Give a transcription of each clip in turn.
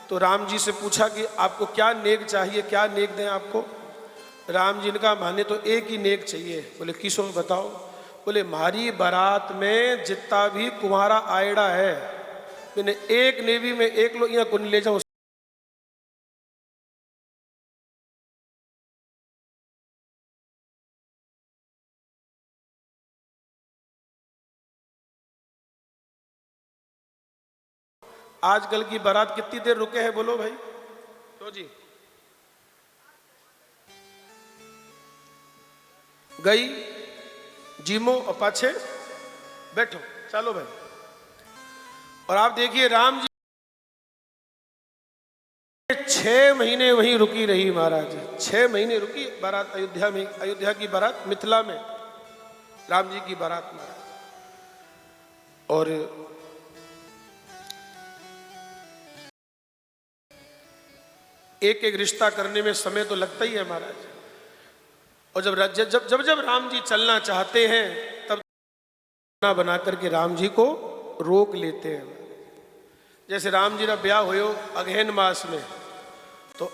तो राम जी से पूछा कि आपको क्या नेक चाहिए, क्या नेक दें आपको। राम जी ने कहा माने तो एक ही नेक चाहिए। बोले किसो बताओ। बोले हमारी बारात में जितना भी कुम्हारा आयड़ा है, मैंने एक नेवी में एक लोग यहाँ को ले जाओ। आजकल की बारात कितनी देर रुके हैं बोलो भाई। तो जी गई जीमो और पाछे बैठो, चलो भाई। और आप देखिए राम जी 6 महीने वहीं रुकी रही महाराज, 6 महीने रुकी बारात अयोध्या में। अयोध्या की बारात मिथिला में, राम जी की बारात महाराज। और एक एक रिश्ता करने में समय तो लगता ही है महाराज। और जब राम जी चलना चाहते हैं तब बना करके राम जी को रोक लेते हैं। जैसे राम जी का ब्याह हो अगहन मास में, तो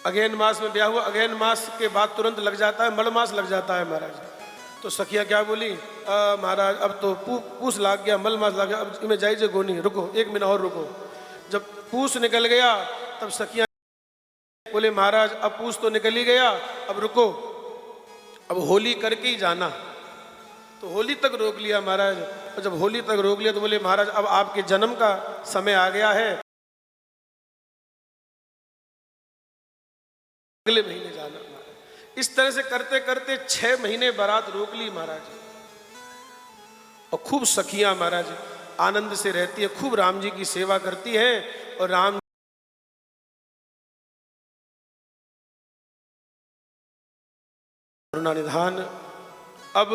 अगहन मास में ब्याह हुआ, अगहन मास के बाद तुरंत लग जाता है मल मास लग जाता है महाराज। तो सखिया क्या बोली, महाराज अब तो पूस लाग गया, मल मास लग गया, अब इनमें जाइए गोनी, रुको 1 महीना और रुको। जब पूस निकल गया तब सखिया बोले महाराज अब पूस तो निकल ही गया, अब रुको, अब होली करके ही जाना। तो होली तक रोक लिया महाराज। और जब होली तक रोक लिया तो बोले महाराज अब आपके जन्म का समय आ गया है, अगले महीने जाना। इस तरह से करते करते 6 महीने बारात रोक ली महाराज। और खूब सखियां महाराज आनंद से रहती है, खूब राम जी की सेवा करती है। और राम करुणानिधान। अब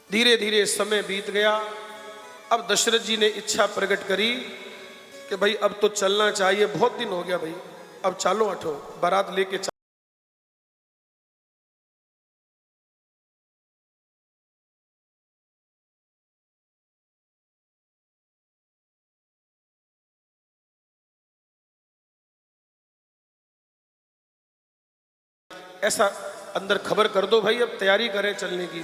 धीरे धीरे समय बीत गया। अब दशरथ जी ने इच्छा प्रकट करी कि भाई अब तो चलना चाहिए, बहुत दिन हो गया भाई, अब चलो हटो बारात लेके चलो। ऐसा अंदर खबर कर दो भाई, अब तैयारी करें चलने की।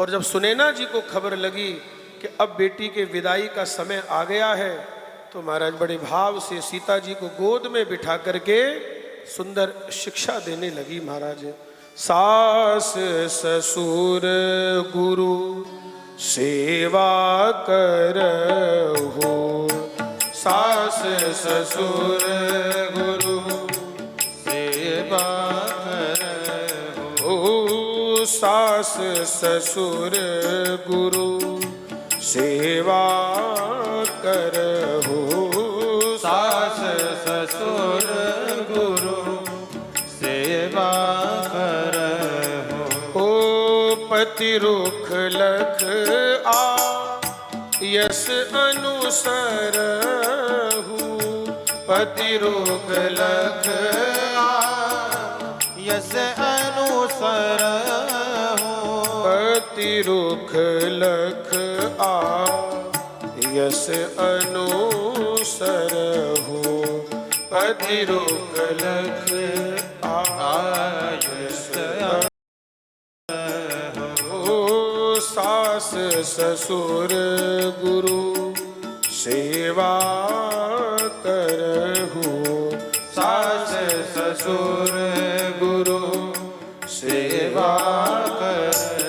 और जब सुनैना जी को खबर लगी कि अब बेटी के विदाई का समय आ गया है, तो महाराज बड़े भाव से सीता जी को गोद में बिठा करके सुंदर शिक्षा देने लगी महाराज। सास ससुर गुरु सेवा करहु, सास ससुर गुरु सेवा करहु, सास ससुर गुरु सेवा करहु, सास ससुर गुरु सेवा करहु। हो पति रुख लख यस अनुसरहु, पति रुख लख यस अनुसरहु, पति रुख लख यस अनुसरहु, पति रुख लख आयस सास ससुर गुरु सेवा करहु, सास ससुर गुरु सेवा करहु।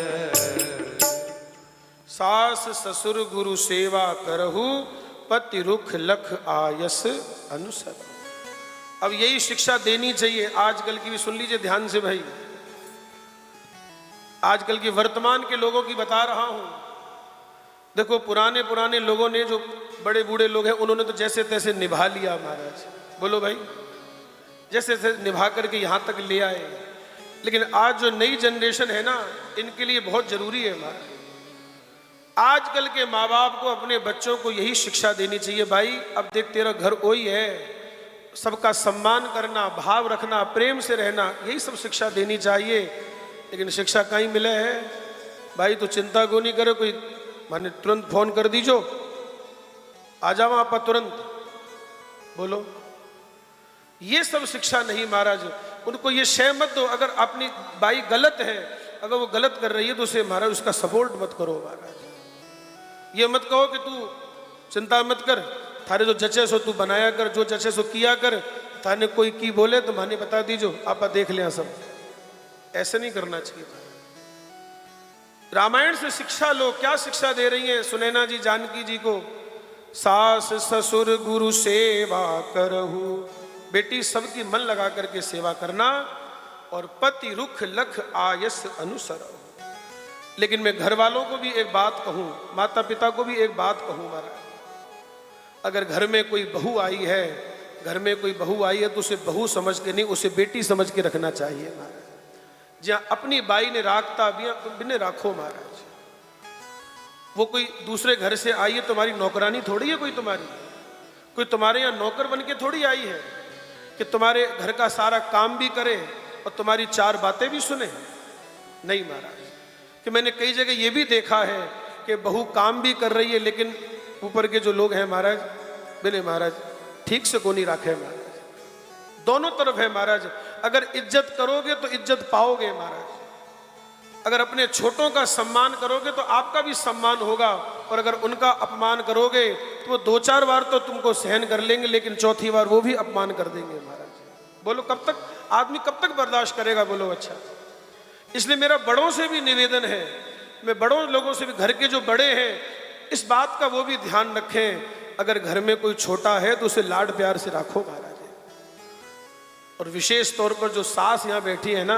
सास ससुर गुरु सेवा करहु, पति रुख लख आयस अनुसर। अब यही शिक्षा देनी चाहिए आजकल की भी। सुन लीजिए ध्यान से भाई, आजकल के वर्तमान के लोगों की बता रहा हूं। देखो पुराने लोगों ने, जो बड़े बूढ़े लोग हैं, उन्होंने तो जैसे तैसे निभा लिया महाराज। बोलो भाई, जैसे तैसे निभा करके यहां तक ले आए। लेकिन आज जो नई जनरेशन है ना, इनके लिए बहुत जरूरी है महाराज। आजकल के माँ बाप को अपने बच्चों को यही शिक्षा देनी चाहिए, भाई अब देख तेरा घर वही है, सबका सम्मान करना, भाव रखना, प्रेम से रहना, यही सब शिक्षा देनी चाहिए। लेकिन शिक्षा कहीं मिले है भाई, तो चिंता को नहीं करे, कोई माने तुरंत फोन कर दीजो, आ जाओ आप तुरंत। बोलो, ये सब शिक्षा नहीं महाराज। उनको ये शय मत दो। अगर अपनी बाई गलत है, अगर वो गलत कर रही है तो उसे महाराज उसका सपोर्ट मत करो महाराज। ये मत कहो कि तू चिंता मत कर, थारे जो जचे सो तू बनाया कर, जो जचे सो किया कर, थाने कोई की बोले तो माने बता दीजो, आप देख लें सब। ऐसे नहीं करना चाहिए। रामायण से शिक्षा लो। क्या शिक्षा दे रही हैं सुनैना जी जानकी जी को? सास ससुर गुरु सेवा करहु। बेटी सबकी मन लगा करके सेवा करना, और पति रुख लख आयस अनुसरहु। लेकिन मैं घर वालों को भी एक बात कहूं, माता पिता को भी एक बात कहूं महाराज, अगर घर में कोई बहू आई है, घर में कोई बहू आई है तो उसे बहू समझ के नहीं, उसे बेटी समझ के रखना चाहिए महाराज। जहां अपनी बाई ने राखता बिने राखो महाराज। वो कोई दूसरे घर से आई है, तुम्हारी नौकरानी थोड़ी है, कोई तुम्हारे यहाँ नौकर बन के थोड़ी आई है कि तुम्हारे घर का सारा काम भी करे और तुम्हारी चार बातें भी सुने। नहीं महाराज, कि मैंने कई जगह ये भी देखा है कि बहू काम भी कर रही है, लेकिन ऊपर के जो लोग हैं महाराज, बिने महाराज ठीक से को नहीं राखे महाराज। दोनों तरफ है महाराज। अगर इज्जत करोगे तो इज्जत पाओगे महाराज। अगर अपने छोटों का सम्मान करोगे तो आपका भी सम्मान होगा, और अगर उनका अपमान करोगे तो वो 2-4 बार तो तुमको सहन कर लेंगे, लेकिन चौथी बार वो भी अपमान कर देंगे महाराज। बोलो कब तक आदमी कब तक बर्दाश्त करेगा? बोलो अच्छा। इसलिए मेरा बड़ों से भी निवेदन है, मैं बड़ों लोगों से भी, घर के जो बड़े हैं, इस बात का वो भी ध्यान रखें। अगर घर में कोई छोटा है तो उसे लाड प्यार से रखो महाराज। और विशेष तौर पर जो सास यहाँ बैठी है ना,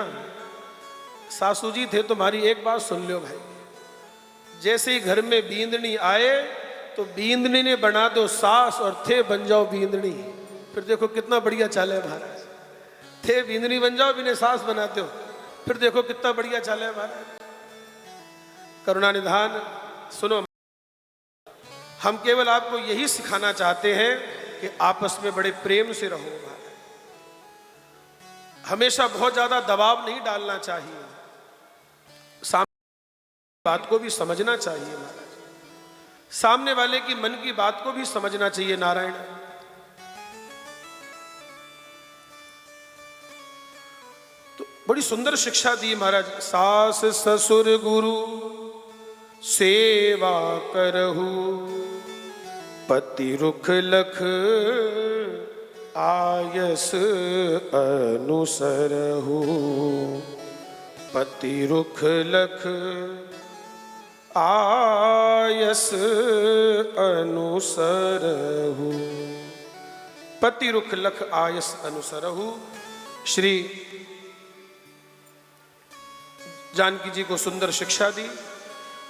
सासू जी थे तुम्हारी एक बात सुन लो भाई, जैसे ही घर में बींदनी आए तो बींदनी ने बना दो सास और थे बन जाओ बींदनी। फिर देखो कितना बढ़िया चाल है महाराज। थे बींदनी बन जाओ, बिने सास बनाते हो, फिर देखो कितना बढ़िया चाल है महाराज। करुणा निधान सुनो, हम केवल आपको यही सिखाना चाहते हैं कि आपस में बड़े प्रेम से रहो महाराज। हमेशा बहुत ज्यादा दबाव नहीं डालना चाहिए, सामने बात को भी समझना चाहिए महाराज। सामने वाले की मन की बात को भी समझना चाहिए। नारायण, तो बड़ी सुंदर शिक्षा दी महाराज। सास ससुर गुरु सेवा करहु, पति रुख लख आयस अनुसरहु। पति रुख लख आयस अनुसरहु। पति रुख लख आयस अनुसरहु। श्री जानकी जी को सुंदर शिक्षा दी।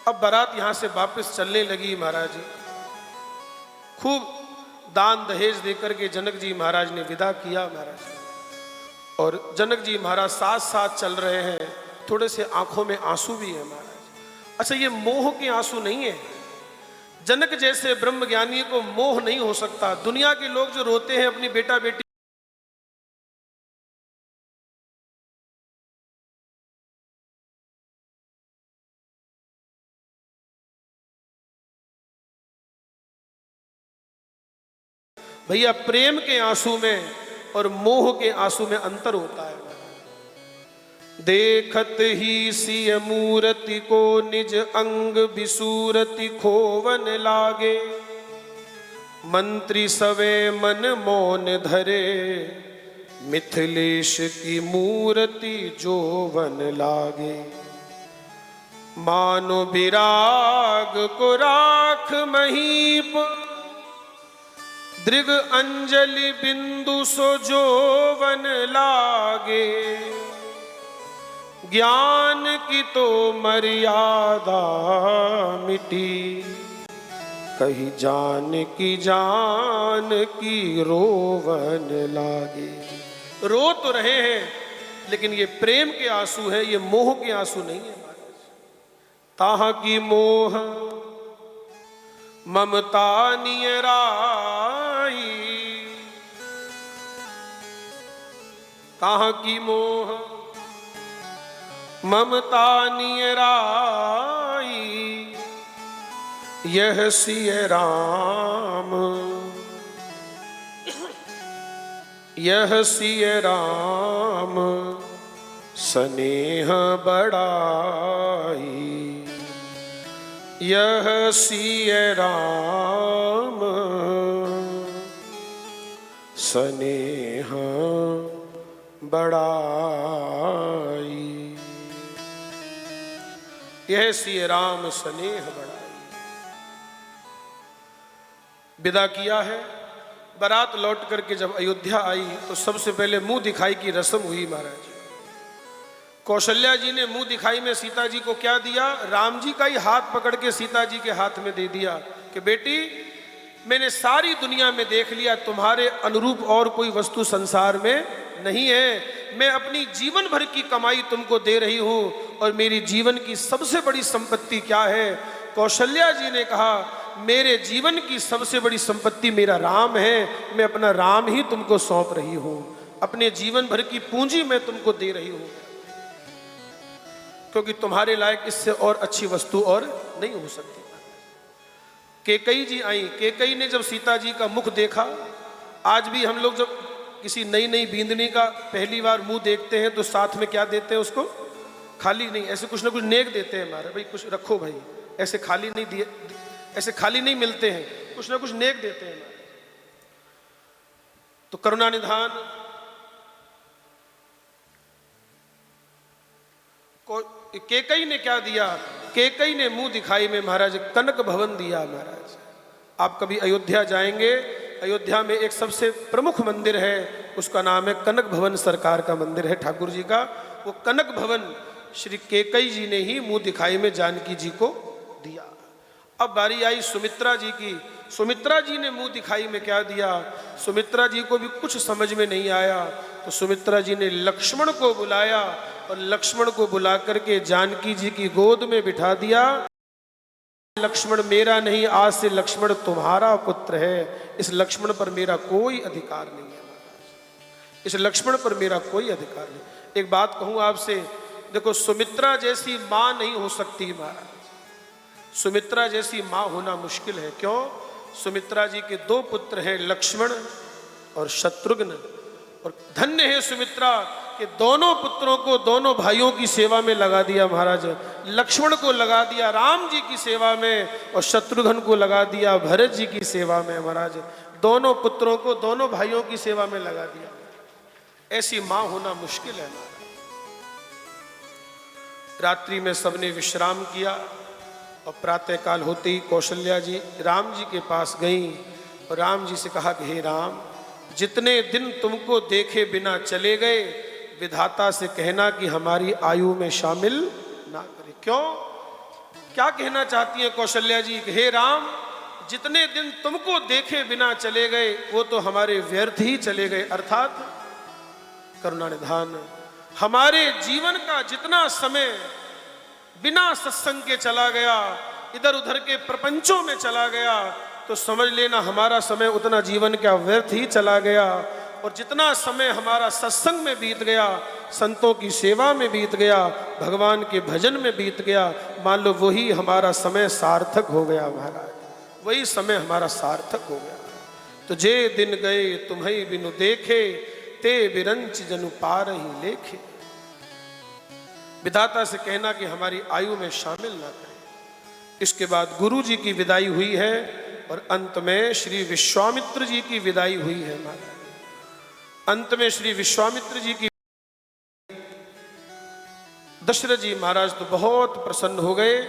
अब बारात यहां से वापस चलने लगी महाराज जी। खूब दान दहेज देकर के जनक जी महाराज ने विदा किया महाराज, और जनक जी महाराज साथ साथ चल रहे हैं। थोड़े से आंखों में आंसू भी है महाराज। अच्छा, ये मोह के आंसू नहीं है। जनक जैसे ब्रह्म ज्ञानी को मोह नहीं हो सकता। दुनिया के लोग जो रोते हैं अपनी बेटा बेटी, भैया प्रेम के आंसू में और मोह के आंसू में अंतर होता है। देखत ही सिय मूरति को निज अंग बिसूरति खोवन लागे। मंत्री सवे मन मौन धरे, मिथिलेश की मूरति जोवन लागे। मानो विराग को राख महीप, दृग अंजलि बिंदु सो जोवन लागे। ज्ञान की तो मर्यादा मिटी, कही जान की रोवन लागे। रो तो रहे हैं, लेकिन ये प्रेम के आंसू है, ये मोह के आंसू नहीं है। ताहा की मोह ममता नियराई, ताहा की मोह ममता नियराई। यह सिय राम यह सिय राम स्नेह बड़ाई, यह सिय राम स्नेह बड़ाई, यह सिय राम स्नेह बड़ाई। विदा किया है। बारात लौट करके जब अयोध्या आई तो सबसे पहले मुंह दिखाई की रस्म हुई महाराज। कौशल्या जी ने मुंह दिखाई में सीता जी को क्या दिया? राम जी का ही हाथ पकड़ के सीता जी के हाथ में दे दिया कि बेटी मैंने सारी दुनिया में देख लिया, तुम्हारे अनुरूप और कोई वस्तु संसार में नहीं है। मैं अपनी जीवन भर की कमाई तुमको दे रही हूं और मेरी जीवन की सबसे बड़ी संपत्ति क्या है? कौशल्या जी ने कहा मेरे जीवन की सबसे बड़ी संपत्ति मेरा राम है, मैं अपना राम ही तुमको सौंप रही हूं, अपने जीवन भर की पूंजी मैं तुमको दे रही हूं, क्योंकि तुम्हारे लायक इससे और अच्छी वस्तु और नहीं हो सकती। कैकेयी जी आई। कैकेयी ने जब सीता जी का मुख देखा, आज भी हम लोग जब किसी नई नई बींदनी का पहली बार मुंह देखते हैं तो साथ में क्या देते हैं उसको? खाली नहीं, ऐसे कुछ ना कुछ नेक देते हैं हमारे, भाई कुछ रखो भाई, ऐसे खाली नहीं दिए, ऐसे खाली नहीं मिलते हैं, कुछ ना कुछ नेक देते हैं। तो करुणा निधान कैकेयी ने क्या दिया? कैकेयी ने मुंह दिखाई में महाराज कनक भवन दिया। महाराज आप कभी अयोध्या जाएंगे, अयोध्या में एक सबसे प्रमुख मंदिर है, उसका नाम है कनक भवन, सरकार का मंदिर है ठाकुर जी का। वो कनक भवन श्री कैकेयी जी ने ही मुंह दिखाई में जानकी जी को दिया। अब बारी आई सुमित्रा जी की। सुमित्रा जी ने मुंह दिखाई में क्या दिया? सुमित्रा जी को भी कुछ समझ में नहीं आया, तो सुमित्रा जी ने लक्ष्मण को बुलाया और लक्ष्मण को बुला करके जानकी जी की गोद में बिठा दिया। लक्ष्मण मेरा नहीं, आज से लक्ष्मण तुम्हारा पुत्र है, इस लक्ष्मण पर मेरा कोई अधिकार नहीं है, इस लक्ष्मण पर मेरा कोई अधिकार नहीं। एक बात कहूं आपसे, देखो सुमित्रा जैसी मां नहीं हो सकती महाराज, सुमित्रा जैसी मां होना मुश्किल है। क्यों? सुमित्रा जी के दो पुत्र हैं, लक्ष्मण और शत्रुघ्न, और धन्य है सुमित्रा कि दोनों पुत्रों को दोनों भाइयों की सेवा में लगा दिया महाराज। लक्ष्मण को लगा दिया राम जी की सेवा में और शत्रुघ्न को लगा दिया भरत जी की सेवा में महाराज। दोनों पुत्रों को दोनों भाइयों की सेवा में लगा दिया। ऐसी मां होना मुश्किल है। रात्रि में सबने विश्राम किया और प्रातःकाल होते ही कौशल्या जी राम जी के पास गई और राम जी से कहा कि हे राम, जितने दिन तुमको देखे बिना चले गए, विधाता से कहना कि हमारी आयु में शामिल ना करे। क्यों? क्या कहना चाहती है कौशल्या जी? हे राम, जितने दिन तुमको देखे बिना चले गए वो तो हमारे व्यर्थ ही चले गए, अर्थात करुणा निधान हमारे जीवन का जितना समय बिना सत्संग के चला गया, इधर उधर के प्रपंचों में चला गया, तो समझ लेना हमारा समय उतना जीवन का व्यर्थ ही चला गया। और जितना समय हमारा सत्संग में बीत गया, संतों की सेवा में बीत गया, भगवान के भजन में बीत गया, मान लो वही हमारा समय सार्थक हो गया महाराज, वही समय हमारा सार्थक हो गया। तो जे दिन गए तुम्हें बिनु देखे, ते बिरंच जनु पार ही लेखे। विधाता से कहना कि हमारी आयु में शामिल ना करें। इसके बाद गुरु जी की विदाई हुई है और अंत में श्री विश्वामित्र जी की विदाई हुई है महाराज। अंत में श्री विश्वामित्र जी की, दशरथ जी महाराज तो बहुत प्रसन्न हो गए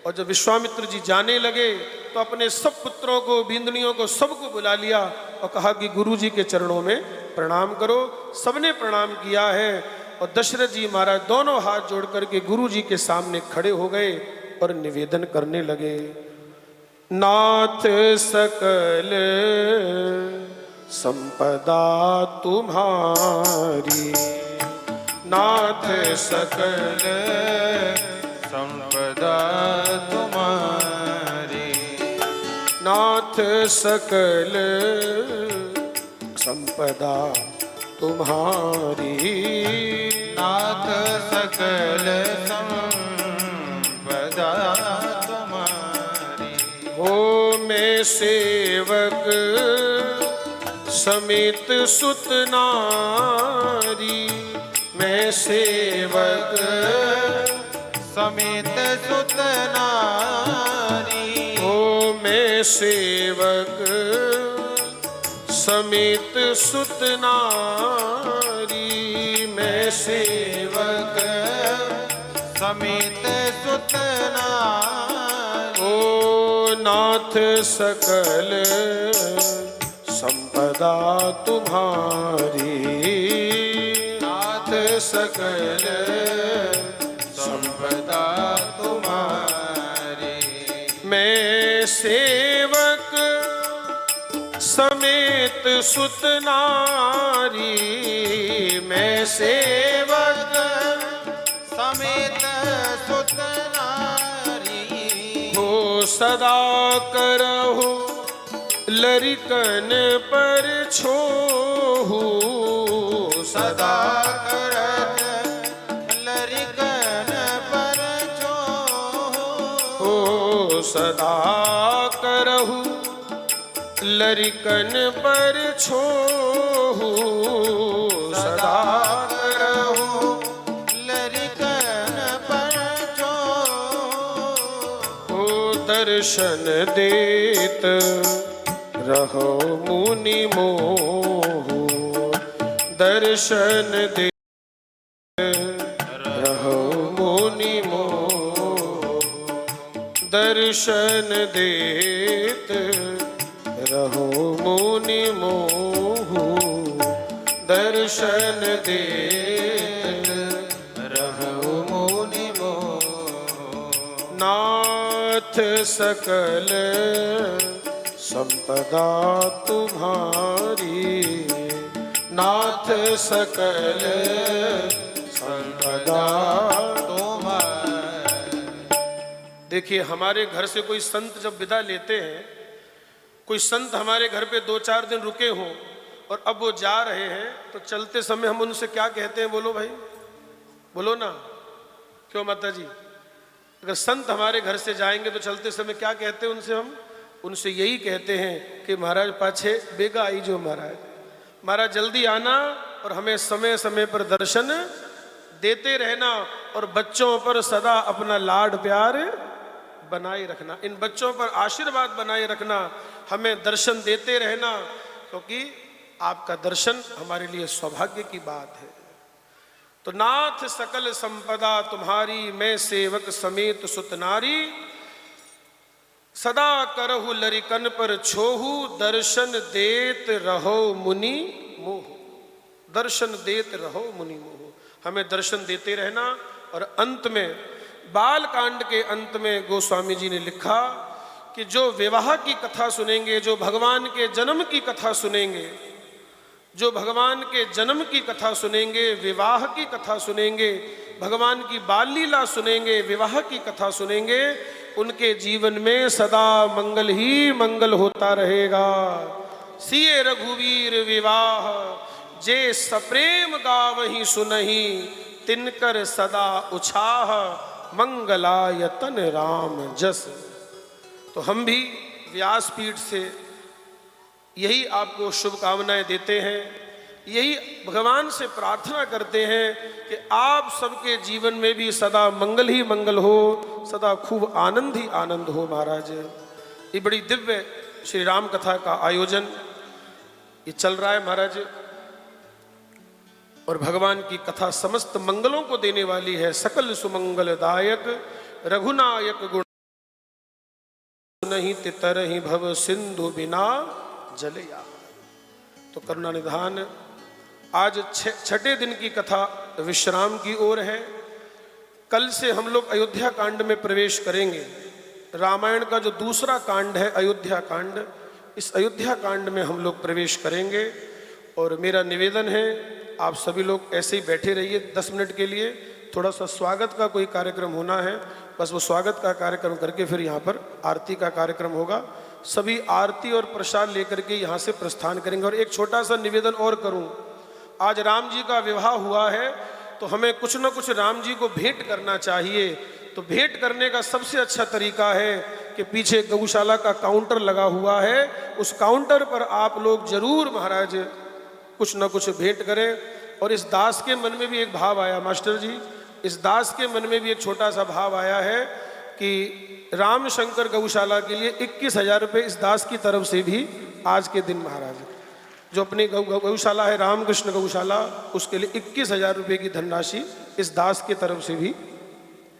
और जब विश्वामित्र जी जाने लगे तो अपने सब पुत्रों को, बिंदनियों को, सबको बुला लिया और कहा कि गुरु जी के चरणों में प्रणाम करो। सबने प्रणाम किया है और दशरथ जी महाराज दोनों हाथ जोड़ करके गुरु जी के सामने खड़े हो गए और निवेदन करने लगे। नाथ सकल संपदा तुम्हारी, नाथ सकल संपदा तुम्हारी, नाथ सकल संपदा तुम्हारी, नाथ सकल संपदा तुम्हारी। हो मैं सेवक समेत सुत नारी मैं सेवक समेत सुत नारी ओ मैं सेवक समेत सुत नारी मैं सेवक समेत सुत नारी ओ नाथ सकल संपदा तुम्हारी नाथ सकल संपदा तुम्हारी मैं सेवक समेत सुत नारी मैं सेवक समेत सुत नारी हो सदा करहु लरिकन पर छोहू सदा करत लरिकन पर जो हो सदा करहु लरिकन पर छोहू सदा करहु लरिकन पर जो हो दर्शन देत रहो मुनि मोहु दर्शन देत रहो मुनि मोहु दर्शन देत रहो मुनि मोहु दर्शन देत रहो मुनि मोहु नाथ सकल संपदा तुम्हारी नाथ सकल संपदा तुम्हारी। देखिए हमारे घर से कोई संत जब विदा लेते हैं, कोई संत हमारे घर पे 2-4 दिन रुके हों और अब वो जा रहे हैं, तो चलते समय हम उनसे क्या कहते हैं? बोलो भाई, बोलो ना, क्यों माता जी? अगर संत हमारे घर से जाएंगे तो चलते समय क्या कहते हैं उनसे? हम उनसे यही कहते हैं कि महाराज पाछे बेगा आई जो महाराज, महाराज जल्दी आना और हमें समय समय पर दर्शन देते रहना और बच्चों पर सदा अपना लाड प्यार बनाए रखना, इन बच्चों पर आशीर्वाद बनाए रखना, हमें दर्शन देते रहना, क्योंकि आपका दर्शन हमारे लिए सौभाग्य की बात है। तो नाथ सकल संपदा तुम्हारी मैं सेवक समेत सुत नारी सदा करहु लरिकन पर छोहू दर्शन देत रहो मुनि मोह दर्शन देत रहो मुनि मोह हमें दर्शन देते रहना। और अंत में बाल कांड के अंत में गोस्वामी जी ने लिखा कि जो विवाह की कथा सुनेंगे, जो भगवान के जन्म की कथा सुनेंगे, जो भगवान के जन्म की कथा सुनेंगे, विवाह की कथा सुनेंगे, भगवान की बाल लीला सुनेंगे, विवाह की कथा सुनेंगे, उनके जीवन में सदा मंगल ही मंगल होता रहेगा। सिए रघुवीर विवाह जे सप्रेम गावहि सुनहि तिनकर सदा उछाह मंगलायतन राम जस। तो हम भी व्यासपीठ से यही आपको शुभकामनाएं देते हैं, यही भगवान से प्रार्थना करते हैं कि आप सबके जीवन में भी सदा मंगल ही मंगल हो, सदा खूब आनंद ही आनंद हो। महाराज ये बड़ी दिव्य श्री राम कथा का आयोजन ये चल रहा है महाराज, और भगवान की कथा समस्त मंगलों को देने वाली है। सकल सुमंगलदायक रघुनायक गुण नहीं तितरहि भव सिंधु बिना जलया। तो करुणा निधान आज छठे दिन की कथा विश्राम की ओर है। कल से हम लोग अयोध्या कांड में प्रवेश करेंगे। रामायण का जो दूसरा कांड है अयोध्या कांड, इस अयोध्या कांड में हम लोग प्रवेश करेंगे। और मेरा निवेदन है आप सभी लोग ऐसे ही बैठे रहिए 10 मिनट के लिए। थोड़ा सा स्वागत का कोई कार्यक्रम होना है, बस वो स्वागत का कार्यक्रम करके फिर यहाँ पर आरती का कार्यक्रम होगा। सभी आरती और प्रसाद लेकर के यहाँ से प्रस्थान करेंगे। और एक छोटा सा निवेदन और करूँ, आज राम जी का विवाह हुआ है तो हमें कुछ न कुछ राम जी को भेंट करना चाहिए। तो भेंट करने का सबसे अच्छा तरीका है कि पीछे गौशाला का काउंटर लगा हुआ है, उस काउंटर पर आप लोग जरूर महाराज कुछ न कुछ भेंट करें। और इस दास के मन में भी एक भाव आया मास्टर जी, इस दास के मन में भी एक छोटा सा भाव आया है कि राम शंकर गौशाला के लिए 21,000 रुपये इस दास की तरफ से भी आज के दिन महाराज जो अपनी गौशाला है रामकृष्ण गौशाला, उसके लिए 21,000 रुपये की धनराशि इस दास की तरफ से भी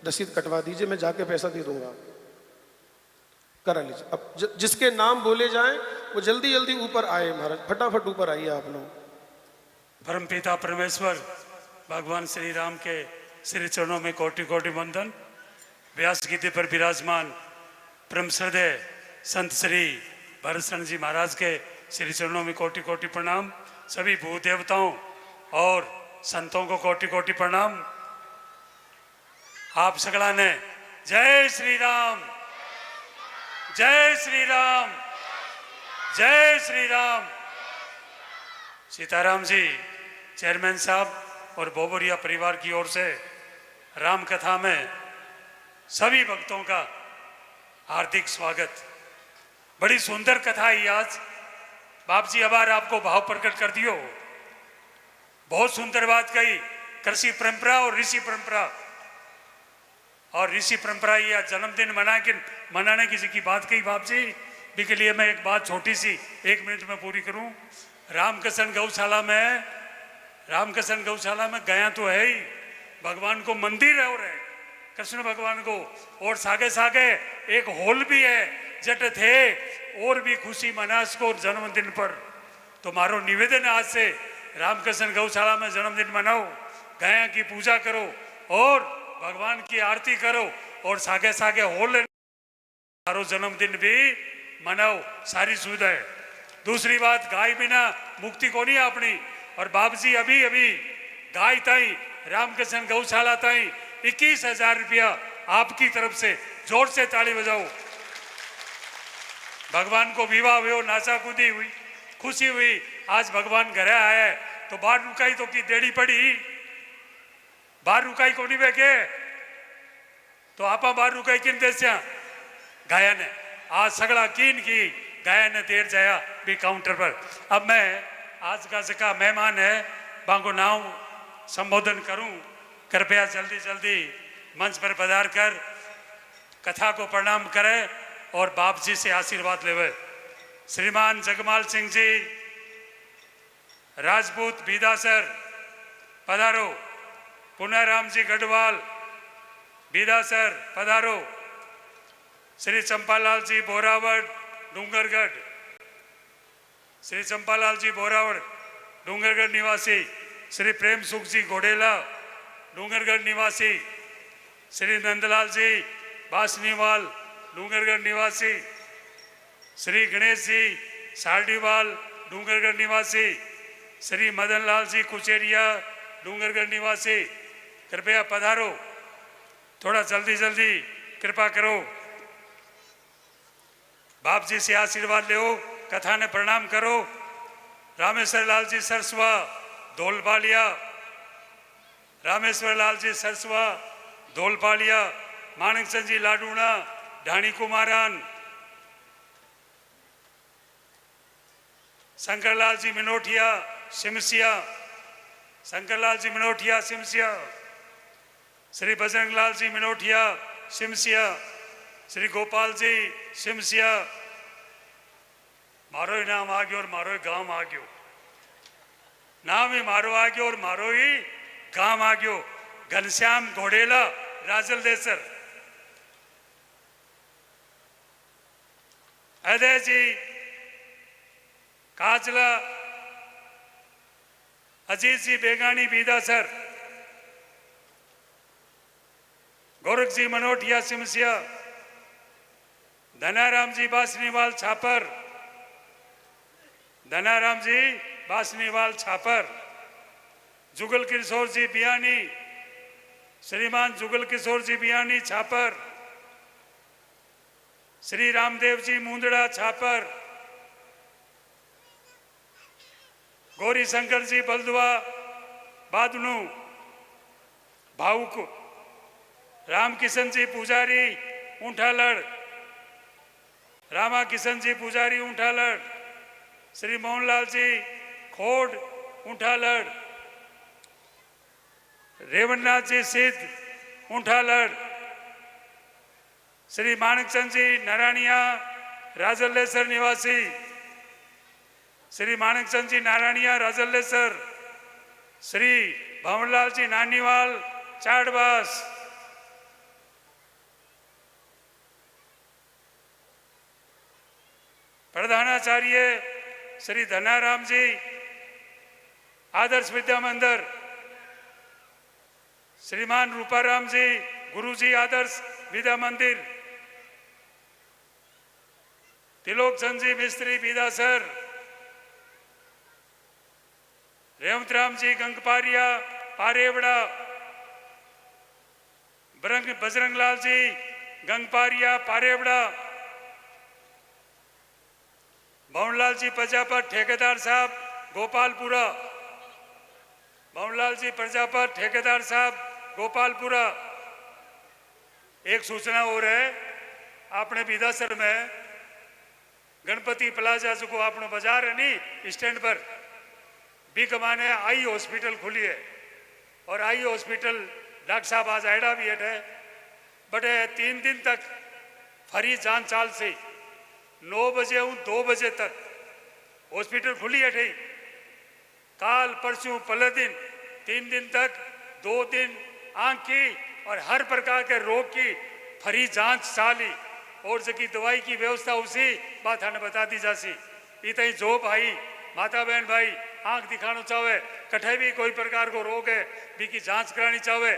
रसीद कटवा दीजिए, मैं जाके पैसा दे दूंगा, करा लीजिए। अब जिसके नाम बोले जाएं वो जल्दी जल्दी ऊपर आए महाराज, फटाफट ऊपर आइए आप लोग। परमपिता परमेश्वर भगवान श्री राम के श्री चरणों में कोटि कोटि वंदन। व्यास गीते पर विराजमान परम श्रद्धेय संत श्री भरतशरण जी महाराज के श्री चरणों में कोटि कोटि प्रणाम। सभी भू देवताओं और संतों को कोटि कोटि प्रणाम। आप सगला ने जय श्री राम, जय श्री राम, जय श्री राम। सीताराम जी चेयरमैन साहब और बोबरिया परिवार की ओर से राम कथा में सभी भक्तों का हार्दिक स्वागत। बड़ी सुंदर कथा है आज। बाप जी अबार आपको भाव प्रकट कर दियो। बहुत सुंदर बात कही, कृषि परंपरा और ऋषि परंपरा। और ऋषि परंपरा या जन्मदिन मनाने की बात कही बाप जी भी के लिए मैं एक बात छोटी सी 1 मिनट में पूरी करूं। रामकृष्ण गौशाला में गया तो है ही, भगवान को मंदिर है और है कृष्ण भगवान को, और सागे सागे एक हॉल भी है जट थे और भी खुशी मनास को जन्मदिन पर। तो मारो निवेदन आज से रामकृष्ण गौशाला में जन्मदिन मनाओ, गया की पूजा करो और भगवान की आरती करो और सागे सागे हॉल मारो जन्मदिन भी मनाओ, सारी सुविधा है। दूसरी बात, गाय बिना मुक्ति को नहीं अपनी। और बाप जी अभी अभी गाय ताई रामकृष्ण गौशाला ताई 21,000 रुपया आपकी तरफ से, जोर से ताली बजाओ। भगवान को विवाह हुए, नाचा कूदी हुई, खुशी हुई। आज भगवान घरे आया है तो बाहर रुकाई तो की देड़ी पड़ी, बाहर रुकाई को नहीं बेके तो आपा बाहर रुकाई किन देस्या गाया ने आज सगड़ा कीन की गाया ने देर जाया भी काउंटर पर। अब मैं आज का जका मेहमान है बांगो नाव संबोधन करूं, कृपया जल्दी जल्दी मंच पर पधार कर कथा को प्रणाम करें और बाप जी से आशीर्वाद लेवे। श्रीमान जगमाल सिंह जी राजपूत बीदासर पधारो। पुनाराम जी गढ़वाल बीदासर पधारो। श्री चंपालाल जी बोरावड़ डूंगरगढ़, श्री चंपालाल जी बोरावड़ डूंगरगढ़ निवासी। श्री प्रेम सुख जी घोड़ेला डूंगरगढ़ निवासी। श्री नंदलाल जी बासनीवाल डूंगरगढ़ निवासी। श्री गणेश जी सारडीवाल डूंगरगढ़ निवासी। श्री मदनलाल जी कुचेरिया डूंगरगढ़ निवासी। कृपया पधारो, थोड़ा जल्दी जल्दी कृपा करो। बाप जी से आशीर्वाद लो, कथा ने प्रणाम करो। रामेश्वर लाल जी सरस्वा धोलपालिया, रामेश्वर लाल जी सरस्वा धोलपालिया। माणिक चंद जी लाडूणा ढाणी कुमारान। शंकरलाल जी मिनोठिया सिमसिया, शंकरलाल जी मिनोठिया सिमसिया। श्री बजरंग लाल जी मिनोठिया सिमसिया। श्री गोपाल जी सिमसिया। मारो ही नाम आ गयो और मारो ही गांव आ गयो, नाम ही मारो आ गयो और मारो ही गांव आ गयो। घनश्याम घोड़ेला राजल देसर। अजय जी काचला। अजीत जी बेगानी बीदासर। गोरख जी मनोटिया सिमसिया। धनाराम जी बासनीवाल छापर, धनाराम जी बासनीवाल छापर। जुगल किशोर जी बियानी, श्रीमान जुगल किशोर जी बियानी छापर। श्री रामदेव जी मुंदड़ा छापर। गौरी शंकर जी बलदुआ बादनू भावुक। रामकिशन जी पुजारी ऊंठालड़। रामा किशन जी पुजारी ऊंठालड़, श्री मोहनलाल जी खोड ऊंठालड़, रेवणनाथ जी सिद्ध ऊंठालड़, श्री माणकचंद जी नारायणिया राजल्लेसर निवासी, श्री माणकचंद जी नारायणिया राजल्लेसर, श्री भवनलाल जी नानीवाल चाड़बास, प्रधानाचार्य श्री धनाराम जी आदर्श विद्या मंदिर, श्रीमान रूपाराम जी गुरुजी आदर्श विद्या मंदिर, तिलोकचंद जी मिस्त्री बीदासर, रेवतराम जी गंगपारिया पारेवड़ा, बजरंगलाल जी गंगपारिया पारेवड़ा, भवनलाल जी प्रजापत ठेकेदार साहब गोपालपुरा, भवनलाल जी प्रजापत ठेकेदार साहब गोपालपुरा। एक सूचना और है, आपने बीदासर में गणपति प्लाजा जो आपनो बाजार है नी स्टैंड पर भी कमाने आई हॉस्पिटल खुली है और आई हॉस्पिटल डॉक्टर साहब आज आयडा भी है बट 3 दिन तक फ्री जांच चाल से 9 बजे 2 बजे तक हॉस्पिटल खुली है ठई। काल परसों पहले दिन 3 दिन तक 2 दिन आंख की और हर प्रकार के रोग की फ्री जांच चाली और जकी दवाई की व्यवस्था उसी बात हमें बता दी जासी। इतनी जो भाई माता बहन भाई आंख दिखाना चाहे, कठे भी कोई प्रकार को रोग है भी की जांच करानी चाहे,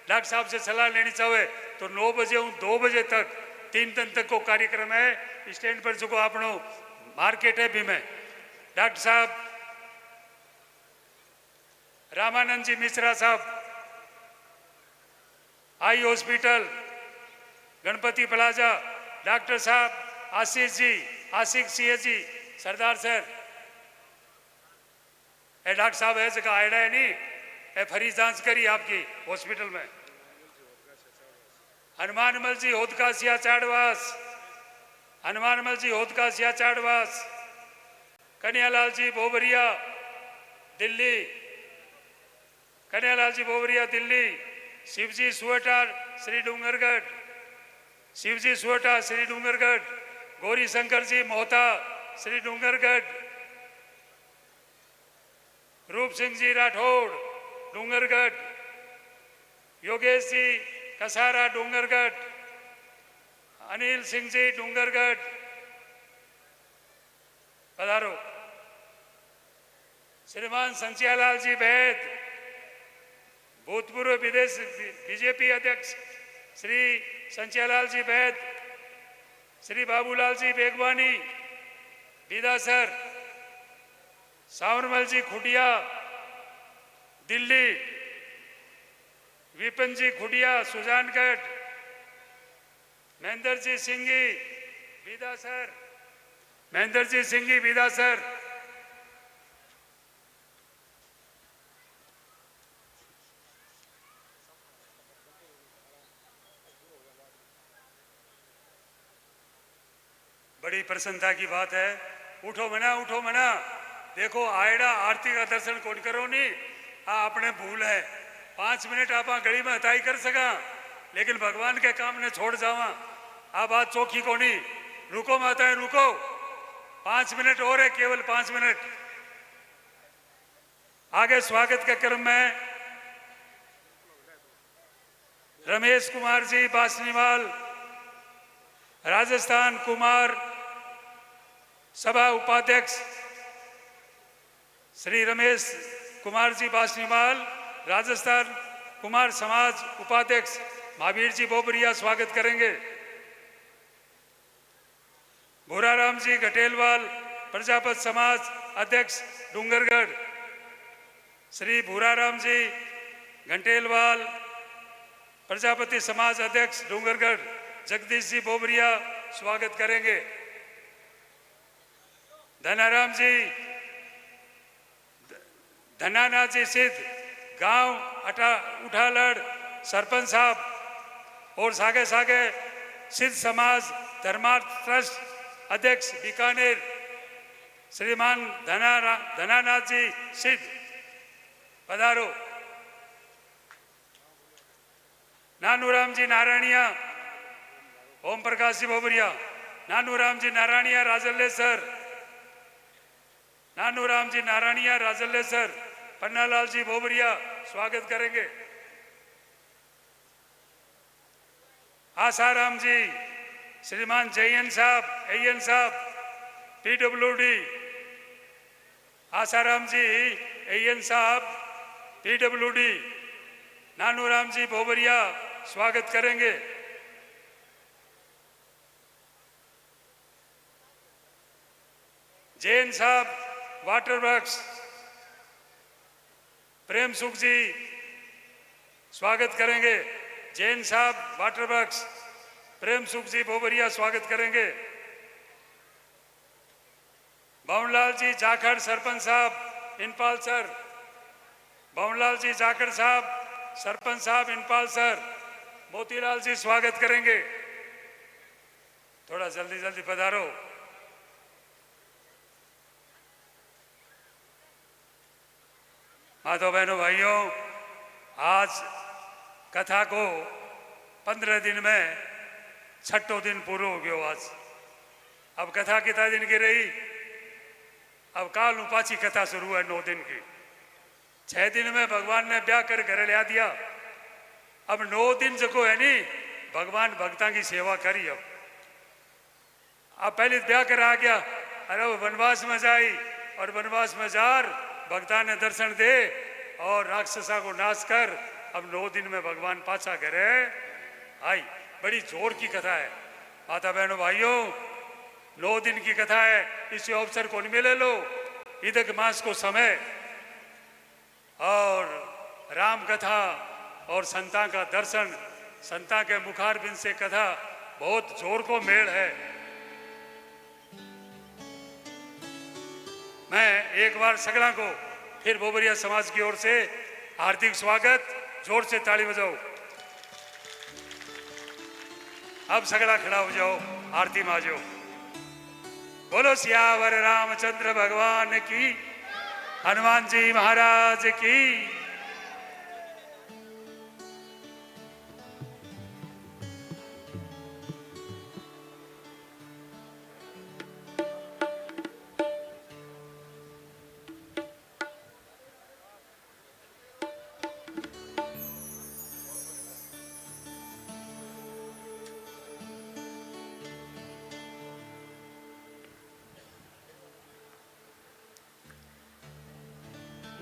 डॉक्टर साहब से सलाह लेनी चाहे तो 9 बजे 2 बजे तक 3 दिन तक को कार्यक्रम है। स्टैंड पर जो आपनो मार्केट है भी में डॉक्टर साहब रामानंद जी मिश्रा साहब eye hospital Ganpati plaza, doctor साहब आशीष जी आशिक सिंह जी सरदार सर ए डॉक्टर साहब है जगह आयडा है नहीं ए फ्री जांच करी आपकी हॉस्पिटल में। हनुमानमल जी होदकासिया चाड़वास, हनुमानमल जी होदकासिया चाड़वास, कन्यालाल जी बोबरिया दिल्ली, कन्यालाल जी बोबरिया दिल्ली, शिवजी सुवटार श्री डूंगरगढ़, शिवजी सुवटा श्री डूंगरगढ़, गौरी शंकर जी मोहता श्री डूंगरगढ़, रूप सिंह जी राठौड़ डूंगरगढ़, योगेश जी कसारा डूंगरगढ़, अनिल सिंह जी डूंगरगढ़ पधारो। श्रीमान संचियालाल जी वैद, भूतपूर्व विदेश बीजेपी अध्यक्ष श्री संचियालाल जी वैद, श्री बाबूलाल जी बेगवानी बीदासर, सावरमल जी खुडिया दिल्ली, विपिन जी खुडिया सुजानगढ़, महेंद्र जी सिंघी बीदासर, महेंद्र जी सिंघी बीदासर, बड़ी प्रसन्नता की बात है। उठो मना, उठो मना। देखो आयडा आरती का दर्शन कौन करो नहीं अपने भूल है। 5 मिनट आप गली में हताई कर सका लेकिन भगवान के काम ने छोड़ जावा आ बात चौखी को नहीं। रुको माताएं रुको, 5 मिनट और है, केवल 5 मिनट। आगे स्वागत के क्रम में रमेश कुमार जी बासनीवाल राजस्थान, कुमार सभा उपाध्यक्ष श्री रमेश कुमार जी बासनीवाल राजस्थान कुमार समाज उपाध्यक्ष महावीर जी बोबरिया स्वागत करेंगे। भूराराम जी घटेलवाल प्रजापत समाज अध्यक्ष डूंगरगढ़, श्री भूराराम जी घंटेलवाल प्रजापति समाज अध्यक्ष डूंगरगढ़ जगदीश जी बोबरिया स्वागत करेंगे। धनाराम जी धनानाथ जी सिद्ध गांव उठालड़ सरपंच साहब और सागे सागे सिद्ध समाज धर्मार्थ ट्रस्ट अध्यक्ष बीकानेर श्रीमान धनानाथ जी सिद्ध पधारो। नानूराम जी नारायणिया ओम प्रकाश जी बोबरिया, नानूराम जी नारायणिया राजल्ले सर, नानूराम जी नारायणिया राजल्ले सर, पन्नालाल जी बोबरिया स्वागत करेंगे। आसाराम जी श्रीमान जयन साहब एन साहब पीडब्ल्यूडी, आसाराम जी एन साहब पीडब्ल्यूडी, नानूराम जी बोबरिया स्वागत करेंगे। जैन साहब वाटर वर्क्स, प्रेम सुख जी स्वागत करेंगे। जैन साहब वाटर वर्क्स, प्रेम सुख जी बोबरिया स्वागत करेंगे। बावनलाल जी जाखड़ सरपंच साहब इनपाल सर, बावनलाल जी जाखड़ साहब सरपंच साहब इनपाल सर, मोतीलाल जी स्वागत करेंगे। थोड़ा जल्दी जल्दी पधारो। माधव बहनों भाइयों, आज कथा को 15 दिन में 6ठो दिन पूरा हो गयो। आज अब कथा कितना दिन की रही? अब काल पाची कथा शुरू है 9 दिन की। 6 दिन में भगवान ने ब्याह कर घर लिया दिया। अब 9 दिन जो है नी भगवान भक्ता की सेवा करी। अब पहले ब्याह कर आ गया, अरे वो वनवास में जाई और वनवास में जार भक्ता ने दर्शन दे और राक्षसा को नाश कर। अब 9 दिन में भगवान पाछा करे आई। बड़ी जोर की कथा है माता बहनों भाइयों, 9 दिन की कथा है। इसी अवसर को मिले लो ईदक मास को समय और राम कथा और संता का दर्शन, संता के मुखार बिन से कथा बहुत जोर को मेल है। मैं एक बार सगड़ा को फिर बोबरिया समाज की ओर से हार्दिक स्वागत, जोर से ताली बजाओ। अब सगड़ा खड़ा हो जाओ, आरती में आ जाओ। बोलो सियावर रामचंद्र भगवान की, हनुमान जी महाराज की।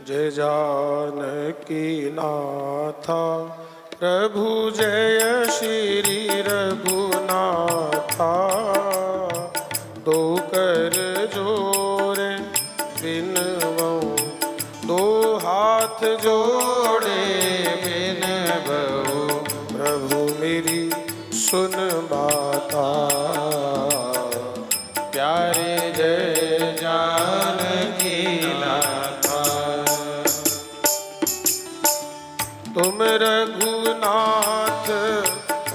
जय जानकी नाथा प्रभु जय श्री रघुनाथा। दो कर जोरे बिनवो, दो हाथ जोड़े बिनवो। प्रभु मेरी सुन बाता, प्यारे जय जानकी नाथा। तुम रघुनाथ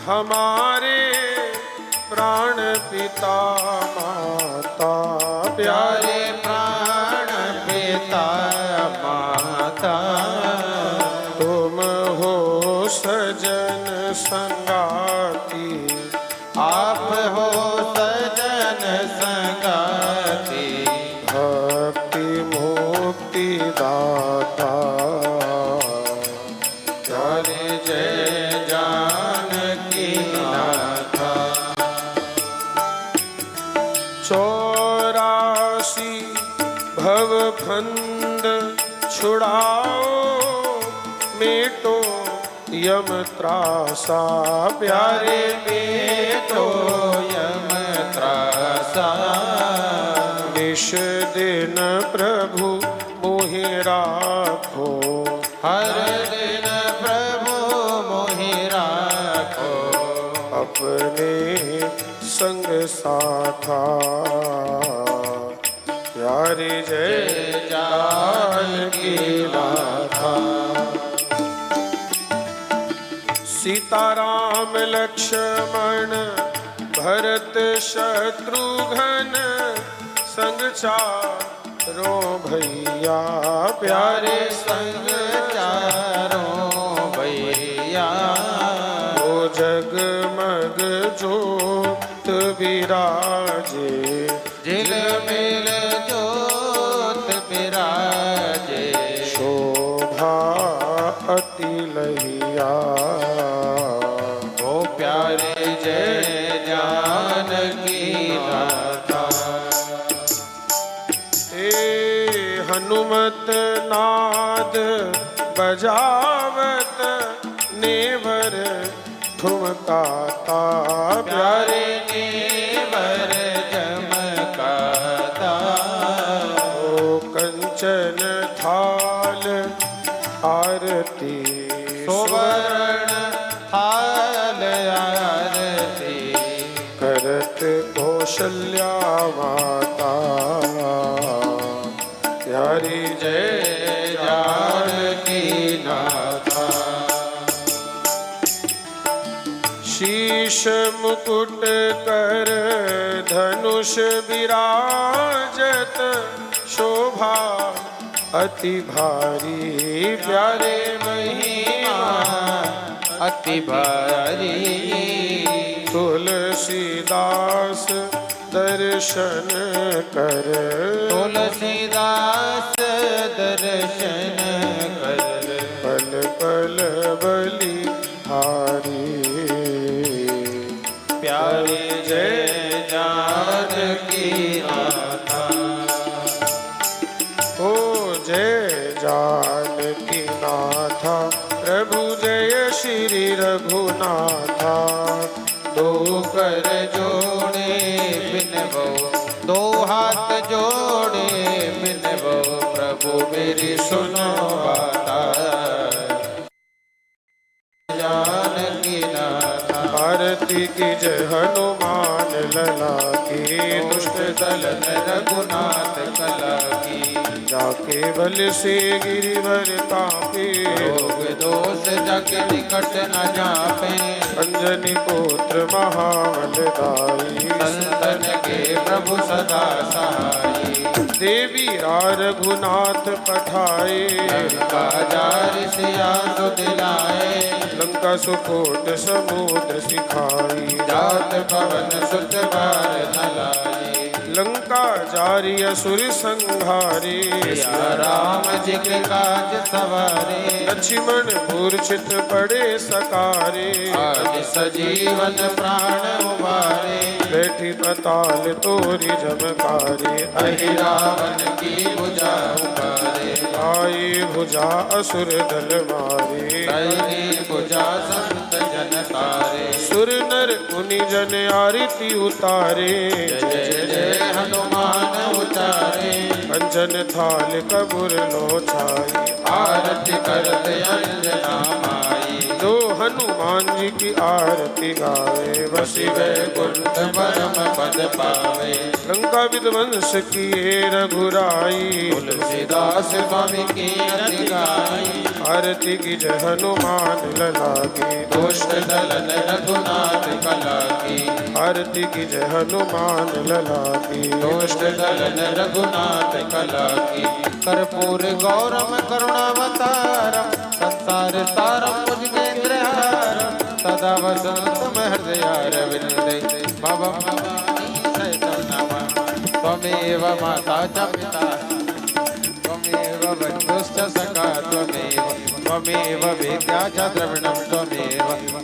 हमारे प्राण पिता माता, प्यारे प्राण पिता माता। तुम हो सजन संगाती, आप हो सजन संगाती। भक्ति मुक्ति दाता, प्यारे जय जानकी नाथा। 84 भव फंद छुड़ाओ, मेटो यम त्रासा। प्यारे मेटो यम त्रासा। निश दिन प्रभु मोहि राखो, हर दिन प्रभु मोहि राखो। अपने संग साथा। प्यारे जय जानकी नाथा। सीताराम लक्ष्मण भरत शत्रुघ्न संग चारों भैया प्यारे संग चारों भैया वो जगमग जोत विराजे झिलमिल जोत विराजे शोभा अति लहिया ओ प्यारे जय जानकी माता हे हनुमत नाद बजावत नेवर ठुमकाता प्यारे नेवर चमकाता ओ कंचन थाल आरती सुवर्ण थाल आरती करत कौशल्या माता प्यारी जय जानकी नाथा शीश मुकुट कर धनुष विराजत शोभा अति भारी प्यारे महिमा अति भारी तुलसीदास दर्शन कर तुलसीदास दर्शन कर पल पल बलि हारी प्यारे जय जानकी नाथा ओ जय जानकी नाथा प्रभु जय श्री रघुनाथा दो कर जोड़े बिनवो दो हाथ जोड़े बिनवो प्रभु मेरी सुनो बाता जानकी नाथा आरती की जय हनुमान लला की दुष्ट दलन रघुनाथ कला की जाके बल से गिरिवर तापे रोग दोष जग निकट न जापे अंजनी पुत्र महाबलदाई संतन के प्रभु सदा सहाई देवी रघुनाथ पठाए लंका जार सिया सो दिलाए लंका सुकोट समुद्र सिखाई जात पवन सुत बार न लाई लंका जारी असुर संहारे सिया राम जी के काज सवारे लक्ष्मण मूर्छित पड़े सकारे आज सजीवन प्राण उबारे बैठी पताल तोरी जमकारे अहि रावण की भुजा उबारे आए भुजा असुर दल मारे कैली भुजा संत जन तारे सुर नर मुनि जन आरती उतारे जय जय हनुमान उतारे कंचन थाल कबूर लो छाई आरती करते अंजना माई दो हनुमान जी की आरती गावे बसी वैकुंठ परम पद पावे लंका विध्वंस किए रघुराई तुलसीदास स्वामी की रति गाई आरती की जय हनुमान लला की दुष्ट दलन रघुनाथ कला की आरती की जय हनुमान लला की दुष्ट दलन रघुनाथ कला की कर्पूर गौरम करुणावतारम संसार सारम मुजगेन्द्रहारम सदा वसंत हृदयारविंदे भवम भवानी सहितं त्वमेव माता च पिता त्वमेव बन्धुश्च सखा त्वमेव विद्या च द्रविणं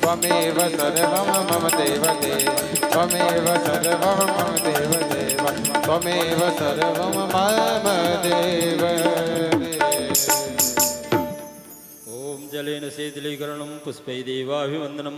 त्वमेव सर्वं मम देवदेव त्वमेव सर्वं मम देवदेव त्वमेव सर्वं मम देव ओम जलेन सेदलीकरणं पुष्पैः देवाभिवन्दनं